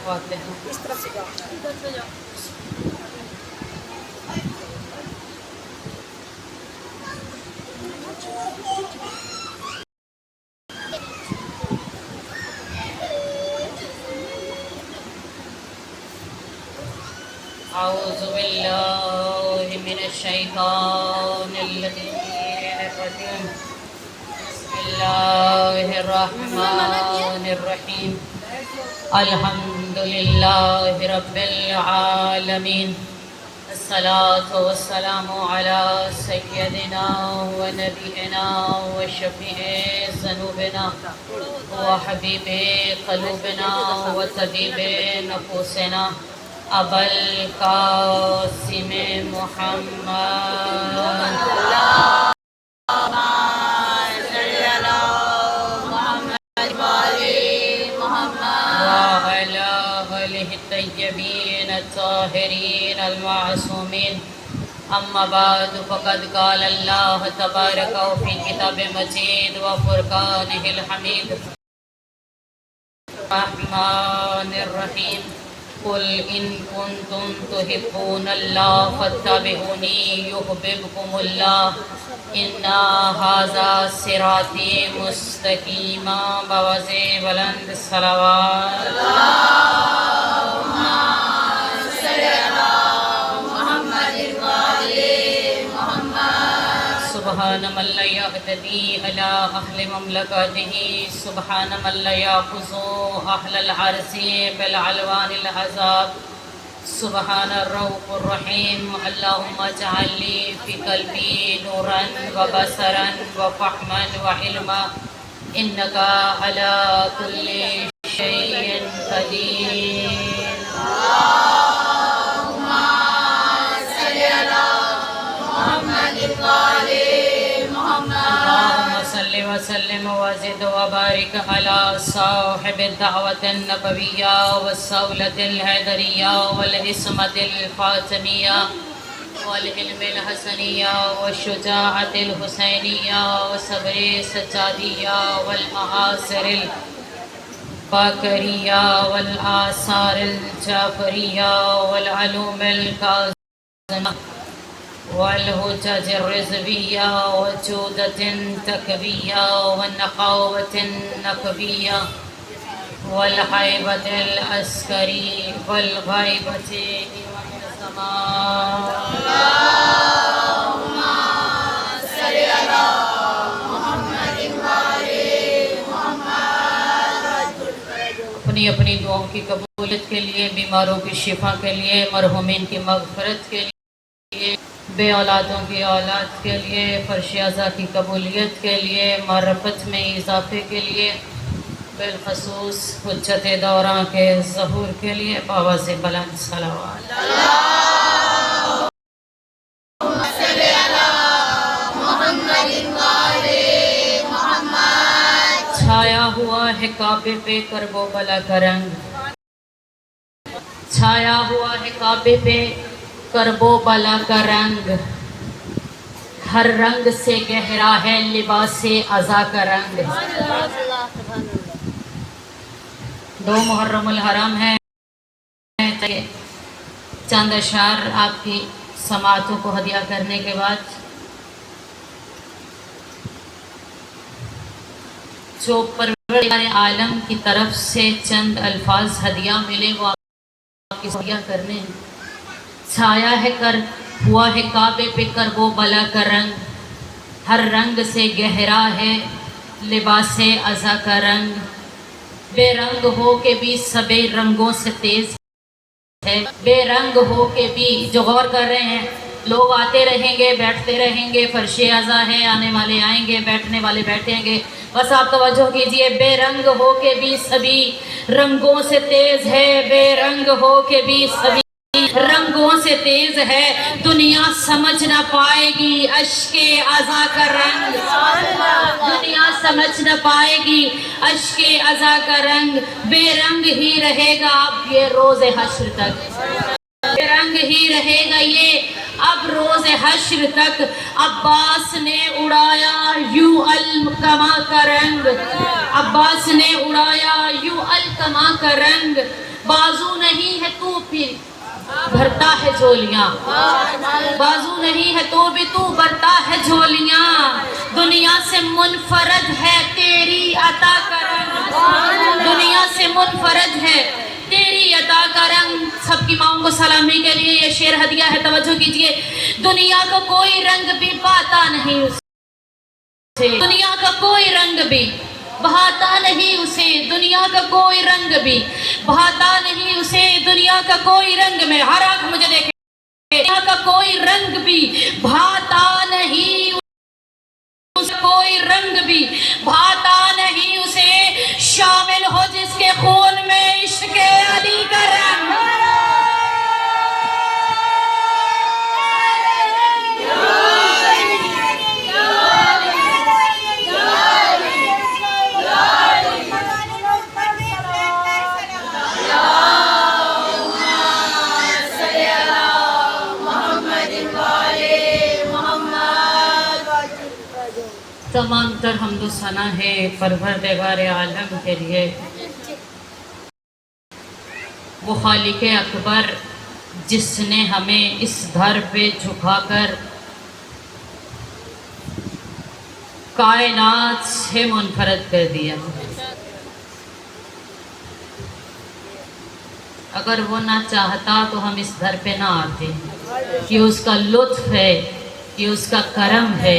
فاتحہ۔ اس طرف سے جاؤ۔ اعوذ باللہ من الشیطان الرجیم، بسم اللہ الرحمن الرحیم، الحمدللہ رب العالمین، الصلاة والسلام علی سیدنا و نبینا و شفیع ذنوبنا و حبیب قلوبنا و طبیب نفوسنا ابا القاسم محمد وعلى آله الطيبين الطاهرين المعصومين، أما بعد فقد قال الله تبارك وفي كتاب مجيد وفرقانه الحميد الرحمن الرحيم، قل إن كنتم تحبون الله فاتبعوني يحببكم الله، إن هذا صراطي مستقيما بوزي بلند الصلوات سبحان من لا يهتدي إلى أهل مملكته، سبحان من لا يأخذ أهل العرش بالعلوان العذاب، سبحان الرؤوف الرحيم، اللهم اجعل لي في قلبي نورا وبصرا وفهما وعلما، إنك على كل شيء قدير. اللهم صل وسلم وزد وبارك على صاحب الدعوة النبوية والصولة الحيدرية والعصمة الفاطمية والعلم الحسنية والشجاعة الحسينية والصبر السجادية والمعاصر الباكرية والآثار الجعفرية والعلوم الكاظمة والهجج الرزبية والجودة التكبية والنقاوة النقبية والهيبة العسكري والغيبة من الزمان. اللهم صل على محمد وآل محمد. اپنی اپنی دعاؤں کی قبولیت کے لیے، بیماروں کی شفا کے لیے، مرحومین کی مغفرت کے لیے، بے اولادوں کی اولاد کے لیے، فرش ازا کی قبولیت کے لیے، معرفت میں اضافے کے لیے، بالخصوص حجت دوراں کے ظہور کے لیے باواز بلند صلوات. اللہم صل علی محمد وآل محمد. چھایا ہوا ہے کعبے پہ کرب و بلا کا رنگ، چھایا ہوا ہے کعبے پہ کرب و بلا کا رنگ، ہر رنگ سے گہرا ہے لباس عزا کا رنگ. دو محرم الحرام ہے، چند اشعار آپ کی سماعتوں کو ہدیہ کرنے کے بعد جو پروردگار عالم کی طرف سے چند الفاظ ہدیہ ملے وہ آپ کی ہدیہ کرنے ہیں. چھایا ہے ہوا ہے کعبے پہ کرب و بلا کا رنگ، ہر رنگ سے گہرا ہے لباس عزا کا رنگ، بے رنگ ہو کے بھی سبے رنگوں سے تیز ہے، بے رنگ ہو کے بھی. جو غور کر رہے ہیں، لوگ آتے رہیں گے، بیٹھتے رہیں گے، فرش عزا ہے، آنے والے آئیں گے، بیٹھنے والے بیٹھیں گے، بس آپ توجہ کیجئے. بے رنگ ہو کے بھی سبھی رنگوں سے تیز ہے، بے رنگ ہو کے بھی سبھی رنگوں سے تیز ہے، دنیا سمجھ نہ پائے گی اشک عزا کا رنگ، دنیا سمجھ نہ پائے گی اشک عزا کا رنگ. بے رنگ ہی رہے گا اب یہ روز حشر تک، بے رنگ ہی رہے گا یہ اب روز حشر تک. عباس نے اڑایا یوں القما کا رنگ، عباس نے اڑایا یوں القما کا رنگ، بازو نہیں ہے تو بھی بھرتا ہے جھولیاں، بازو نہیں ہے تو بھی تو بھرتا ہے جھولیاں، دنیا سے منفرد ہے تیری عطا کا رنگ، دنیا سے منفرد ہے تیری عطا کا رنگ۔ سب کی ماؤں کو سلامی کے لیے یہ شعر ہدیہ ہے، توجہ کیجئے۔ دنیا کا کوئی رنگ بھی بھاتا نہیں اسے، دنیا کا کوئی رنگ بھی بہاتا نہیں اسے، دنیا کا کوئی رنگ بھی بہاتا نہیں اسے، دنیا کا کوئی رنگ میں ہر آنکھ مجھے دیکھے، دنیا کا کوئی رنگ بھی بہاتا نہیں اسے، کوئی رنگ بھی بہاتا نہیں اسے، شامل ہو جس کے خون میں عشق علی کا رنگ۔ تمام تر حمد و ثنا ہے پروردگار عالم کے لیے، وہ خالق اکبر جس نے ہمیں اس دھر پہ جھکا کر کائنات سے منفرد کر دیا۔ اگر وہ نہ چاہتا تو ہم اس دھر پہ نہ آتے۔ یہ اس کا لطف ہے، یہ اس کا کرم ہے،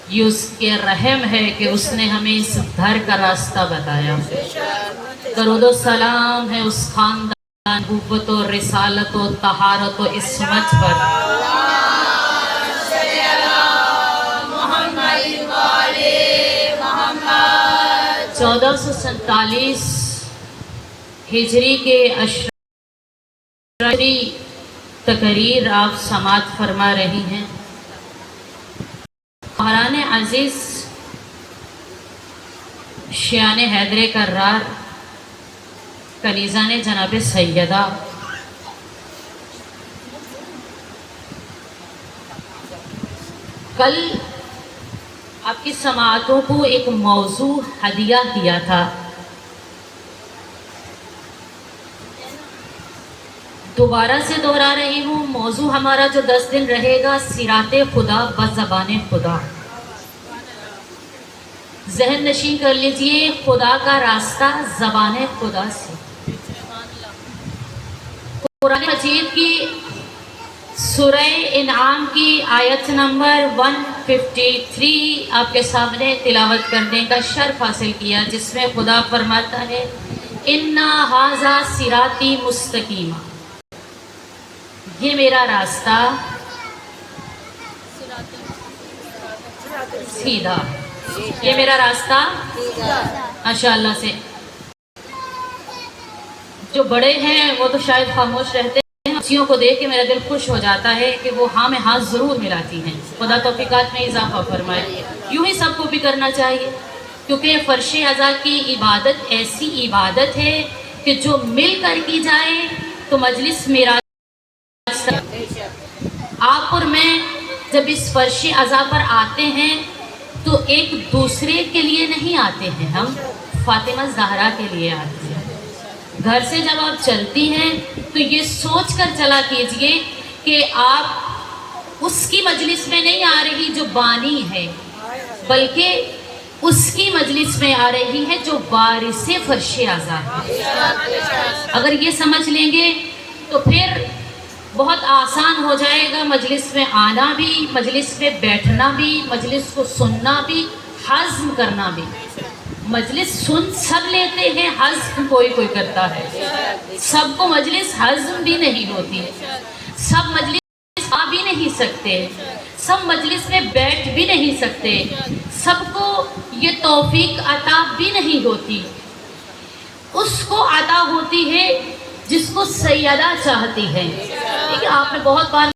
یہ اس کے رحم ہے کہ اس نے ہمیں اس دھر کا راستہ بتایا۔ درود و سلام ہے اس خاندان نبوت و رسالت و طہارت و عصمت پر۔ 1447 ہجری کے اشرفی تقریر آپ سماعت فرما رہی ہیں۔ خواہران عزیز، شیعان حیدر کرار، کنیزان جناب سیدہ، کل آپ کی سماعتوں کو ایک موضوع ہدیہ کیا تھا۔ دوبارہ سے دہرا رہی ہوں، موضوع ہمارا جو 10 دن رہے گا، صراط خدا بزبان خدا۔ ذہن نشین کر لیجئے، خدا کا راستہ زبان خدا سے۔ قرآن مجید کی سورہ انعام کی آیت نمبر 153 آپ کے سامنے تلاوت کرنے کا شرف حاصل کیا، جس میں خدا فرماتا ہے اِنَّا هَذَا صِرَاطِي مُسْتَقِیمًا، یہ میرا راستہ سیدھا، یہ میرا راستہ ماشاءاللہ سے۔ جو بڑے ہیں وہ تو شاید خاموش رہتے ہیں، بچیوں کو دیکھ کے میرا دل خوش ہو جاتا ہے کہ وہ ہاں میں ہاتھ ضرور ملاتی ہیں۔ خدا توفیقات میں اضافہ فرمائے۔ یوں ہی سب کو بھی کرنا چاہیے، کیونکہ فرش اعضاء کی عبادت ایسی عبادت ہے کہ جو مل کر کی جائے تو مجلس میرا آپ اور میں جب اس فرش اعضاء پر آتے ہیں تو ایک دوسرے کے لیے نہیں آتے ہیں، ہم فاطمہ زہرا کے لیے آتے ہیں۔ گھر سے جب آپ چلتی ہیں تو یہ سوچ کر چلا کیجئے کہ آپ اس کی مجلس میں نہیں آ رہی جو بانی ہے، بلکہ اس کی مجلس میں آ رہی ہے جو وارث فرش اعضاء ہے۔ اگر یہ سمجھ لیں گے تو پھر بہت آسان ہو جائے گا مجلس میں آنا بھی، مجلس میں بیٹھنا بھی، مجلس کو سننا بھی، ہضم کرنا بھی۔ مجلس سن سب لیتے ہیں، ہضم کوئی کوئی کرتا ہے۔ سب کو مجلس ہضم بھی نہیں ہوتی، سب مجلس آ بھی نہیں سکتے، سب مجلس میں بیٹھ بھی نہیں سکتے، سب کو یہ توفیق عطا بھی نہیں ہوتی۔ اس کو عطا ہوتی ہے جس کو سیدہ چاہتی ہے۔ دیکھیں، آپ نے بہت بار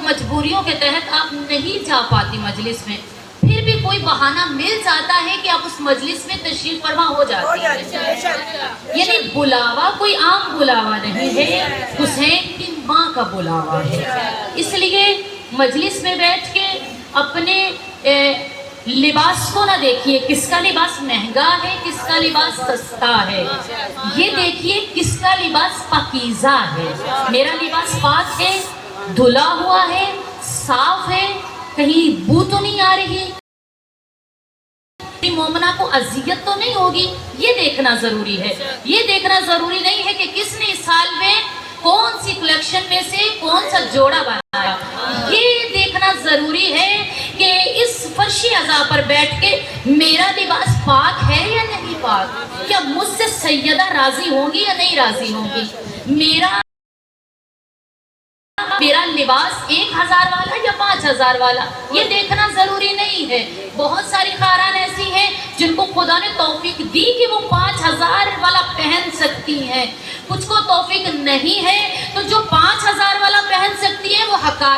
مجبوریوں کے تحت آپ نہیں جا پاتی مجلس میں، پھر بھی کوئی بہانہ مل جاتا ہے کہ آپ اس مجلس میں تشریف فرما ہو جاتی ہیں۔ یعنی بلاوا کوئی عام بلاوا نہیں ہے، حسین کی ماں کا بلاوا ہے۔ اس لیے مجلس میں بیٹھ کے اپنے لباس کو نہ دیکھیے کس کا لباس مہنگا ہے کس کا لباس سستا ہے، یہ دیکھیے کس کا لباس پاکیزہ ہے۔ میرا لباس پاک ہے، دھلا ہوا ہے، صاف ہے، کہیں بو تو نہیں آ رہی، مومنہ کو اذیت تو نہیں ہوگی، یہ دیکھنا ضروری ہے۔ یہ دیکھنا ضروری نہیں ہے کہ کس نے اس سال میں کون سی کلیکشن میں سے کون سا جوڑا بنایا، یہ دیکھنا ضروری ہے کہ اس فرشی عزا پر بیٹھ کے میرا لباس پاک ہے یا نہیں پاک، کیا مجھ سے سیدہ راضی ہوں گی یا نہیں راضی ہوں گی، میرا لباس 1000 والا یا 5000 والا، یہ دیکھنا ضروری نہیں ہے۔ بہت ساری خاران ایسی ہیں جن کو خدا نے توفیق دی کہ وہ 5000 والا پہن سکتی ہیں، کچھ کو توفیق نہیں ہے تو جو 5000 والا پہن سکتی ہے وہ حقارت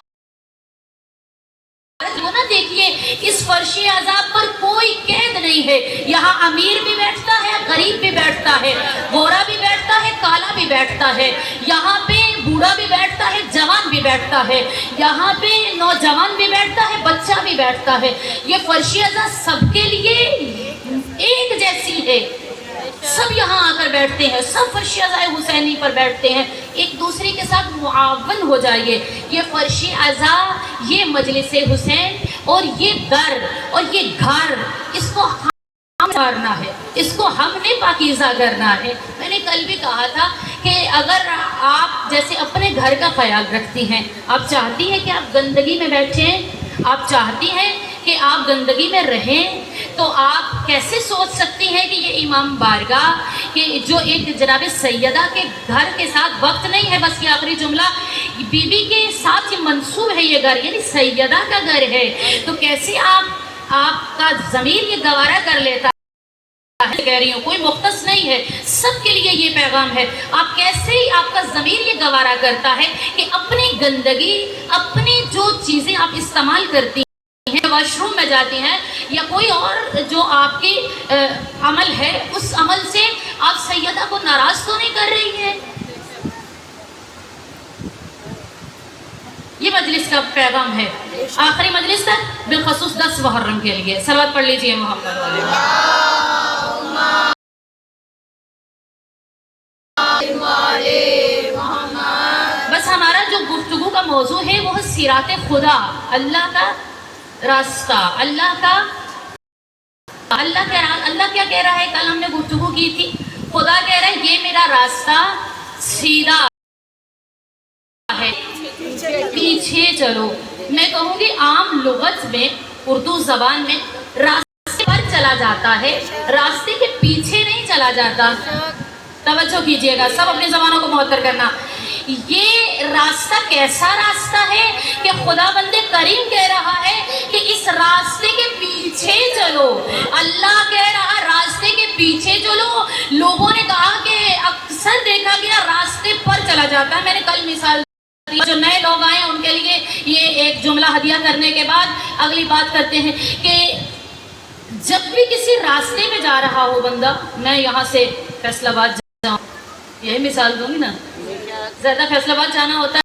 نہ دیکھیے۔ اس فرشی عذاب پر کوئی قید نہیں ہے، یہاں امیر بھی بیٹھتا ہے، غریب بھی بیٹھتا ہے، گورا بھی بیٹھتا ہے، کالا بھی بیٹھتا ہے، یہاں پہ بوڑھا بھی بیٹھتا ہے، جوان بھی بیٹھتا ہے، یہاں پہ نوجوان بھی بیٹھتا ہے، بچہ بھی بیٹھتا ہے۔ یہ فرشی عذاب سب کے لیے ایک جیسی ہے، سب یہاں آ کر بیٹھتے ہیں، سب فرشی عزائے حسینی پر بیٹھتے ہیں، ایک دوسرے کے ساتھ معاون ہو جائیے۔ یہ فرشی عزا، یہ مجلس حسین اور یہ در اور یہ گھر، اس کو ہم کرنا ہے، اس کو ہم نے پاکیزہ کرنا ہے۔ میں نے کل بھی کہا تھا کہ اگر آپ جیسے اپنے گھر کا خیال رکھتی ہیں، آپ چاہتی ہیں کہ آپ گندگی میں بیٹھیں، آپ چاہتی ہیں کہ آپ گندگی میں رہیں، تو آپ کیسے سوچ سکتی ہیں کہ یہ امام بارگاہ کہ جو ایک جناب سیدہ کے گھر کے ساتھ وقت نہیں ہے، بس یہ آخری جملہ بی بی کے ساتھ یہ منسوب ہے، یہ گھر یعنی سیدہ کا گھر ہے، تو کیسے آپ کا ضمیر یہ گوارا کر لیتا ہے؟ کہہ رہی ہوں کوئی مختص نہیں ہے، سب کے لیے یہ پیغام ہے۔ آپ کیسے ہی آپ کا ضمیر یہ گوارا کرتا ہے کہ اپنی گندگی، اپنی جو چیزیں آپ استعمال کرتی ہیں، واش روم میں جاتی ہیں یا کوئی اور جو آپ کی عمل ہے، اس عمل سے آپ سیدہ کو ناراض تو نہیں کر رہی ہیں؟ یہ مجلس کا پیغام ہے، آخری مجلس تک بالخصوص 10 محرم کے لیے صلوات پڑھ لیجئے محمد والے۔ بس ہمارا جو گفتگو کا موضوع ہے وہ سیرات خدا، اللہ کا راستہ، اللہ کیا کہہ رہا ہے؟ کل ہم نے گفتگو کی تھی، خدا کہہ رہا ہے یہ میرا راستہ سیدھا ہے، پیچھے چلو۔ میں کہوں گی عام لغت میں، اردو زبان میں راستے پر چلا جاتا ہے، راستے کے پیچھے نہیں چلا جاتا۔ توجہ کیجئے گا، سب اپنی زبانوں کو معطر کرنا۔ یہ راستہ کیسا راستہ ہے کہ خدا بند کریم کہہ رہا ہے کہ اس راستے کے پیچھے چلو، اللہ کہہ رہا راستے کے پیچھے چلو۔ لوگوں نے کہا کہ اکثر دیکھا گیا راستے پر چلا جاتا ہے۔ میں نے کل مثال دی، جو نئے لوگ آئے ان کے لیے یہ ایک جملہ ہدیہ کرنے کے بعد اگلی بات کرتے ہیں کہ جب بھی کسی راستے میں جا رہا ہو بندہ، میں یہاں سے فیصل آباد جاؤں، یہی مثال دوں گی نا، زیادہ فیصل آباد جانا ہوتا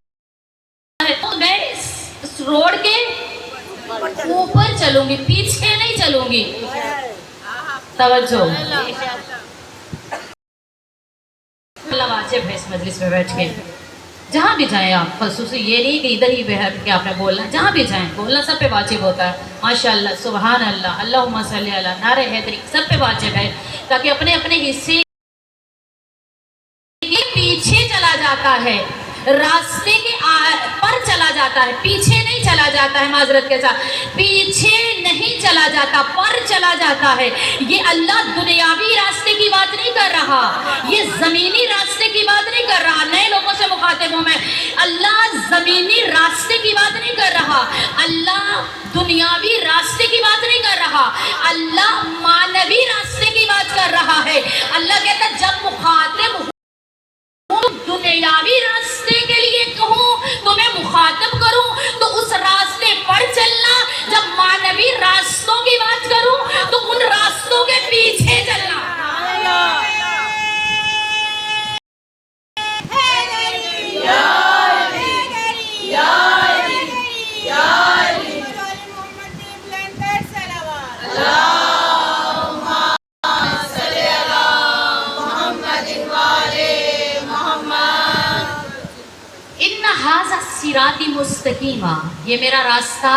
ہے تو میں اس روڈ کے اوپر چلوں گی، پیچھے نہیں چلوں گی۔ توجہ، اللہ واجب ہے اس مجلس میں بیٹھ کے جہاں بھی جائیں آپ، خصوصی یہ نہیں کہ ادھر ہی بیٹھ کے آپ نے بولنا، جہاں بھی جائیں بولنا سب پہ واجب ہوتا ہے۔ ماشاءاللہ، سبحان اللہ، اللہم صلی علی، نعرہ حیدری، سب پہ واجب ہے، تاکہ اپنے اپنے حصے پیچھے چلا جاتا ہے، راستے کے پر چلا جاتا ہے، پیچھے نہیں چلا جاتا ہے، معذرت کے ساتھ پیچھے نہیں چلا جاتا، پر چلا جاتا ہے۔ یہ اللہ دنیاوی راستے کی بات نہیں کر رہا، یہ زمینی راستے کی بات نہیں کر رہا، نئے لوگوں سے مخاطب ہوں میں، اللہ زمینی راستے کی بات نہیں کر رہا، اللہ دنیاوی راستے کی بات نہیں کر رہا، اللہ معنوی راستے کی بات کر رہا ہے۔ اللہ کہتا ہے جب مخاطب دنیاوی راستے کے لیے کہوں تو میں مخاطب کروں تو اس راستے پر چلنا، جب معنوی راستوں کی بات کروں تو ان راستوں کے پیچھے چلنا۔ ان ھذا صراطی مستقیما، یہ میرا راستہ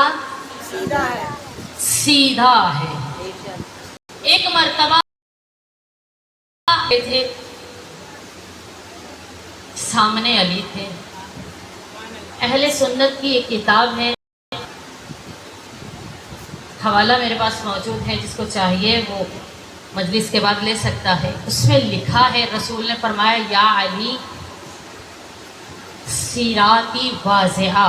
سیدھا ہے۔ ایک مرتبہ تھے، سامنے علی تھے، اہل سنت کی ایک کتاب ہے، حوالہ میرے پاس موجود ہے، جس کو چاہیے وہ مجلس کے بعد لے سکتا ہے۔ اس میں لکھا ہے، رسول نے فرمایا یا علی صراطی واضحہ،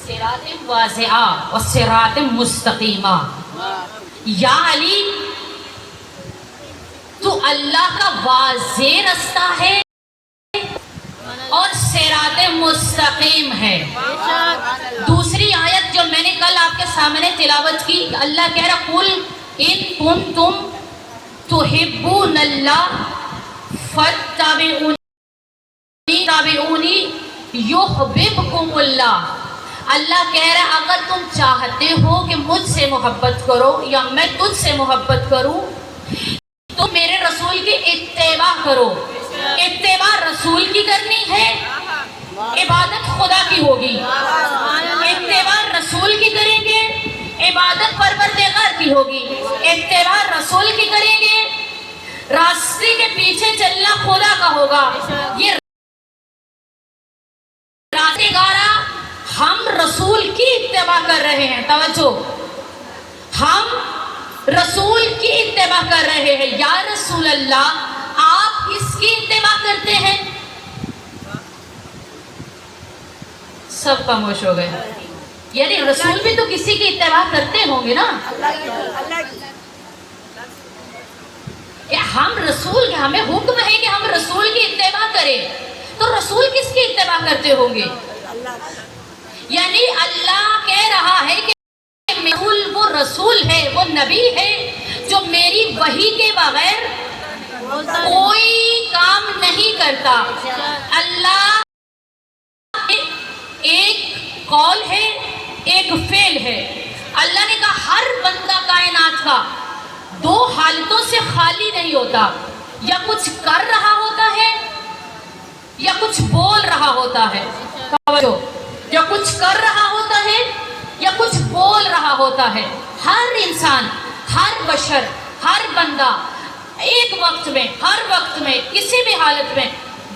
صراط واضحہ و صراط مستقیمہ، یا علی تو اللہ کا واضح رستہ ہے اور صراط مستقیم ہے۔ دوسری آیت جو میں نے کل آپ کے سامنے تلاوت کی، اللہ کہہ رہا قل ان کنتم تحبون اللہ فاتبعونی یحببکم اللہ۔ اللہ کہہ رہا اگر تم چاہتے ہو کہ مجھ سے محبت کرو یا میں تجھ سے محبت کروں تو میرے رسول کی اتباع کرو۔ اتباع رسول کی کرنی ہے، عبادت خدا کی ہوگی۔ اتباع رسول کی کریں گے، عبادت پروردگار کی ہوگی۔ اتباع رسول کی کریں گے، راستے کے پیچھے چلنا خدا کا ہوگا۔ یہ راستے گارا ہم رسول کی اتباع کر رہے ہیں، توجہ، ہم رسول کی اتباع کر رہے ہیں۔ یا رسول اللہ آپ کس کی اتباع کرتے ہیں؟ سب خاموش ہو گئے، یعنی رسول بھی تو کسی کی اتباع کرتے ہوں گے نا۔ ہم رسول، ہمیں حکم ہے کہ ہم رسول کی اتباع کریں، تو رسول کس کی اتباع کرتے ہوں گے؟ یعنی اللہ کہہ رہا ہے کہ وہ رسول ہے، وہ نبی ہے جو میری وحی کے بغیر کوئی کام نہیں کرتا۔ اللہ ایک قول ہے، ایک فعل ہے۔ اللہ نے کہا ہر بندہ کائنات کا دو حالتوں سے خالی نہیں ہوتا، یا کچھ کر رہا ہوتا ہے یا کچھ بول رہا ہوتا ہے۔ یا کچھ کر رہا ہوتا ہے یا کچھ بول رہا ہوتا ہے۔ ہر انسان، ہر بشر، ہر بندہ ایک وقت میں، ہر وقت میں، کسی بھی حالت میں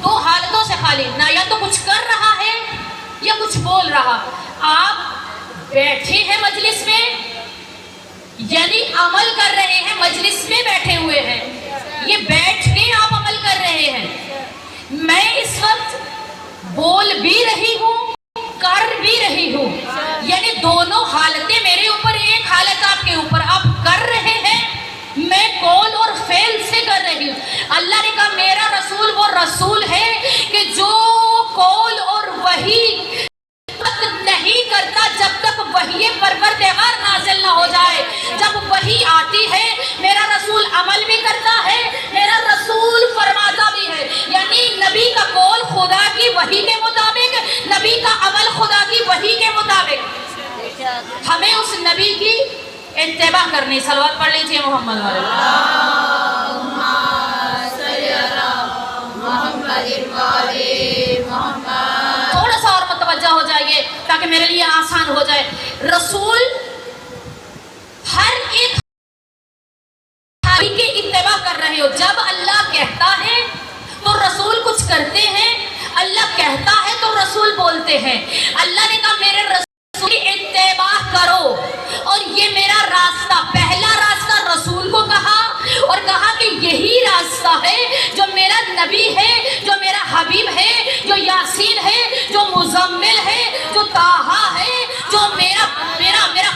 دو حالتوں سے خالی، نہ یا تو کچھ کر رہا ہے یا کچھ بول رہا۔ آپ بیٹھے ہیں مجلس میں، یعنی عمل کر رہے ہیں، مجلس میں بیٹھے ہوئے ہیں، یہ بیٹھ کے آپ عمل کر رہے ہیں۔ میں اس وقت بول بھی رہی ہوں، کر بھی رہی ہوں، یعنی دونوں حالتیں میرے اوپر، ایک حالت آپ کے اوپر، آپ کر رہے ہیں، میں قول اور فعل سے کر رہی ہوں۔ اللہ نے کہا میرا رسول وہ رسول ہے کہ جو قول اور وحی نہیں کرتا جب تک وحی پروردگار نازل نہ ہو جائے۔ جب وحی آتی ہے میرا رسول عمل بھی کرتا ہے، میرا رسول فرماتا بھی ہے، یعنی نبی کا قول خدا کی وحی کے مطابق، نبی کا عمل خدا کی وحی کے مطابق۔ ہمیں اس نبی کی اتباع کرنی۔ صلوات پڑھ لیجئے محمد والے۔ تھوڑا سا اور متوجہ ہو جائیے تاکہ میرے لیے آسان ہو جائے۔ رسول ہر ایک کی اتباع کر رہے ہو۔ جب اللہ کہتا ہے تو رسول کچھ کرتے ہیں، اللہ کہتا ہے تو رسول بولتے ہیں۔ اللہ نے کہا میرے رسول کی اتباع کرو، اور یہ میرا راستہ، پہلا راستہ رسول کو کہا، اور کہا کہ یہی راستہ ہے جو میرا نبی ہے، جو میرا حبیب ہے، جو یاسین ہے، جو مزمل ہے، جو طٰہٰ ہے، جو میرا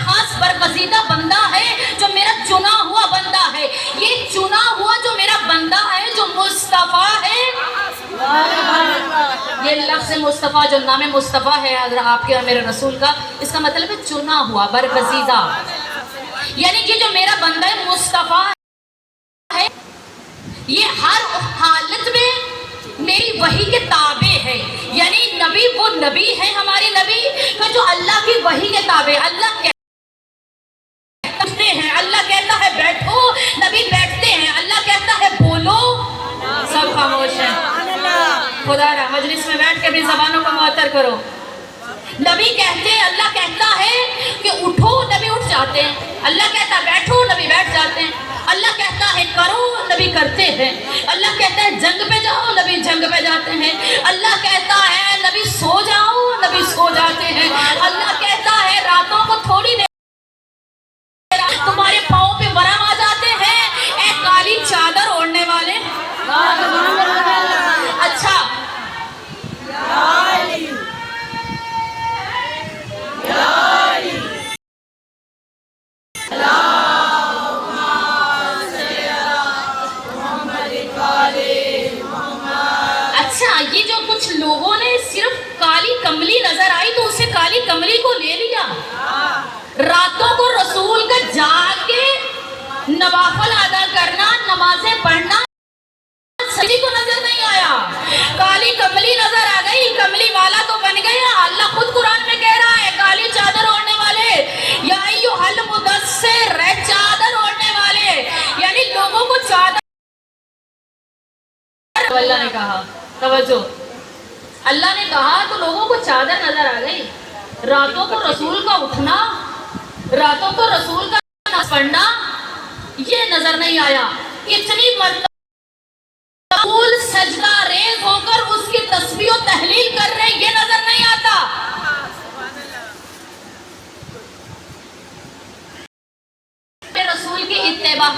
خاص برگزیدہ بندہ ہے، جو میرا چنا ہوا بندہ ہے۔ یہ چنا ہوا جو میرا بندہ ہے، جو مصطفیٰ ہے، یہ لفظ مصطفیٰ جو نام مصطفیٰ ہے آپ کے اور میرے رسول کا، اس کا مطلب ہے چنا ہوا، برگزیدہ، یعنی کہ جو میرا بندہ ہے مصطفیٰ ہے، یہ ہر حالت میں میری وحی کے تابع ہے۔ یعنی نبی وہ نبی ہے، ہمارے نبی کہ جو اللہ کی وحی کے تابع۔ اللہ کہتے ہیں، اللہ کہتا ہے بیٹھو، نبی بیٹھتے ہیں، اللہ کہتا ہے خاموش ہیں؟ خدا را مجلس میں بیٹھ کے بھی زبانوں کو معطر کرو. نبی کہتے ہیں، اللہ کہتا ہے کہ اٹھو، نبی اٹھ جاتے ہیں. اللہ کہتا ہے بیٹھو، نبی بیٹھ جاتے ہیں. اللہ کہتا ہے کرو، نبی کرتے ہیں. اللہ کہتا ہے جنگ پہ جاؤ، نبی جنگ پہ جاتے ہیں. اللہ کہتا ہے نبی سو جاؤ، نبی سو جاتے ہیں. اللہ کہتا ہے راتوں کو تھوڑی دیر تمہارے پاؤں پہ ورم آ جاتے ہیں، اے کالی چادر اوڑھنے والے. اچھا اچھا یہ جو کچھ لوگوں نے صرف کالی کملی نظر آئی تو اسے کالی کملی کو لے لیا. راتوں کو رسول کا جاگ کے نوافل ادا کرنا، نمازیں پڑھنا سبھی کو نظر نہیں آیا. کالی کملی نظر آ گئی، کملی والا تو بن گیا. اللہ خود قرآن میں کہہ رہا ہے کالی چادر اوڑھنے والے، یا ایھا المدثر، چادر اوڑھنے والے، یعنی لوگوں کو چادر. اللہ نے کہا توجہ، اللہ نے کہا تو لوگوں کو چادر نظر آ گئی. راتوں کو رسول کا اٹھنا، راتوں کو رسول کا نماز پڑھنا یہ نظر نہیں آیا. اتنی مرتبہ رسول سجدہ ریز ہو کر اس کی تسبیح و تحلیل کر رہے یہ نظر نہیں آتا. رسول کی اتباع